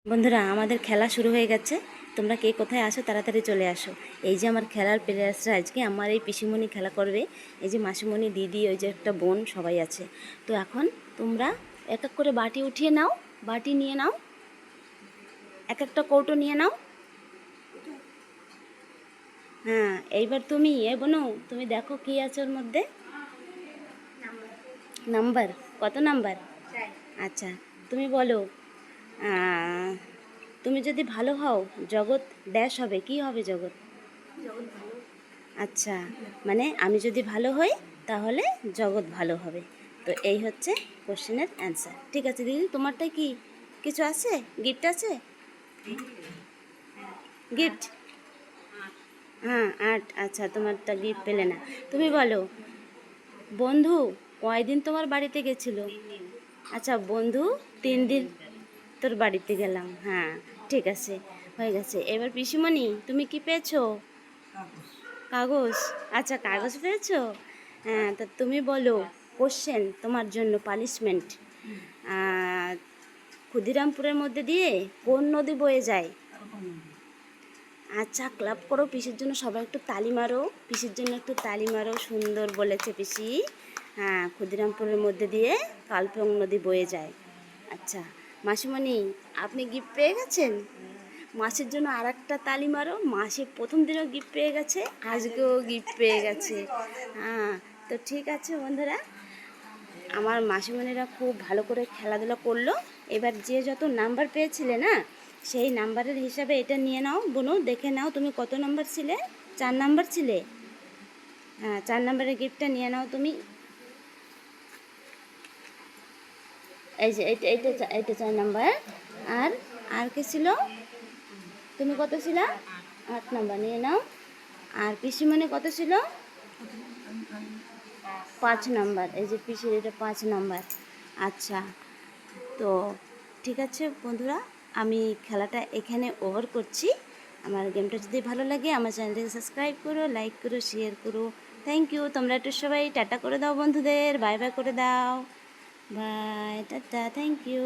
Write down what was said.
বন্ধুরা, আমাদের খেলা শুরু হয়ে গেছে। তোমরা কে কোথায় আসো তাড়াতাড়ি চলে আসো। এই যে আমার খেলার প্লেয়ার্সরা, আজকে আমার এই পিসিমণি খেলা করবে। এই যে মাসিমণি, দিদি, ওই যে একটা বোন, সবাই আছে। তো এখন তোমরা এক এক করে বাটি উঠিয়ে নাও, বাটি নিয়ে নাও, এক একটা কৌটো নিয়ে নাও। হ্যাঁ, এইবার তুমি বোনো, তুমি দেখো কি আছে ওর মধ্যে। নাম্বার কত? নাম্বার? আচ্ছা, তুমি বলো। তুমি যদি ভালো হও, জগৎ ড্যাশ হবে। কি হবে জগৎ? আচ্ছা, মানে আমি যদি ভালো হই তাহলে জগৎ ভালো হবে। তো এই হচ্ছে কোশ্চেনের অ্যান্সার। ঠিক আছে দিদি, তোমারটাই কি কিছু আছে? গিফট আছে? গিফট? হ্যাঁ, আর্ট। আচ্ছা, তোমারটা গিফট পেলে না। তুমি বলো, বন্ধু কয়দিন তোমার বাড়িতে গেছিল? আচ্ছা, বন্ধু 3 দিন তোর বাড়িতে গেলাম। হ্যাঁ, ঠিক আছে, হয়ে গেছে। এবার পিসিমণি, তুমি কি পেয়েছো? কাগজ। আচ্ছা, কাগজ পেয়েছো। হ্যাঁ, তা তুমি বলো, কোশ্চেন তোমার জন্য পানিশমেন্ট। ক্ষুদিরামপুরের মধ্যে দিয়ে কোন নদী বয়ে যায়? আচ্ছা, ক্লাব করো পিসির জন্য, সবাই একটু তালি মারো। পিসির জন্য একটু তালি মারো, সুন্দর বলেছে পিসি। হ্যাঁ, ক্ষুদিরামপুরের মধ্যে দিয়ে কালপং নদী বয়ে যায়। আচ্ছা মাসিমণি, আপনি গিফট পেয়ে গেছেন। মাসির জন্য আর একটা তালি মারো। মাসি প্রথম দিনও গিফট পেয়ে গেছে, আজকেও গিফট পেয়ে গেছে। হ্যাঁ, তো ঠিক আছে বন্ধুরা, আমার মাসিমণিরা খুব ভালো করে খেলাধুলা করলো। এবার যে যত নাম্বার পেয়েছিলে না, সেই নাম্বারের হিসাবে এটা নিয়ে নাও। বোনো, দেখে নাও তুমি কত নাম্বার ছিলে। 4 নাম্বার ছিলে। হ্যাঁ, 4 নাম্বারের গিফটটা নিয়ে নাও তুমি। এই যে এইটা এইটা এইটা 4 নাম্বার। আর আর কে ছিল? তুমি কত ছিল? 8 নাম্বার নিয়ে নাও। আর পিসিমণি কত ছিল? 5 নাম্বার। এই যে পিসির এটা 5 নাম্বার। আচ্ছা, তো ঠিক আছে বন্ধুরা, আমি খেলাটা এখানে ওভার করছি। আমার গেমটা যদি ভালো লাগে আমার চ্যানেলটাকে সাবস্ক্রাইব করো, লাইক করো, শেয়ার করো। Thank you. তোমরা একটু সবাই টাটা করে দাও বন্ধুদের, বাই বাই করে দাও। Bye, tata, thank you.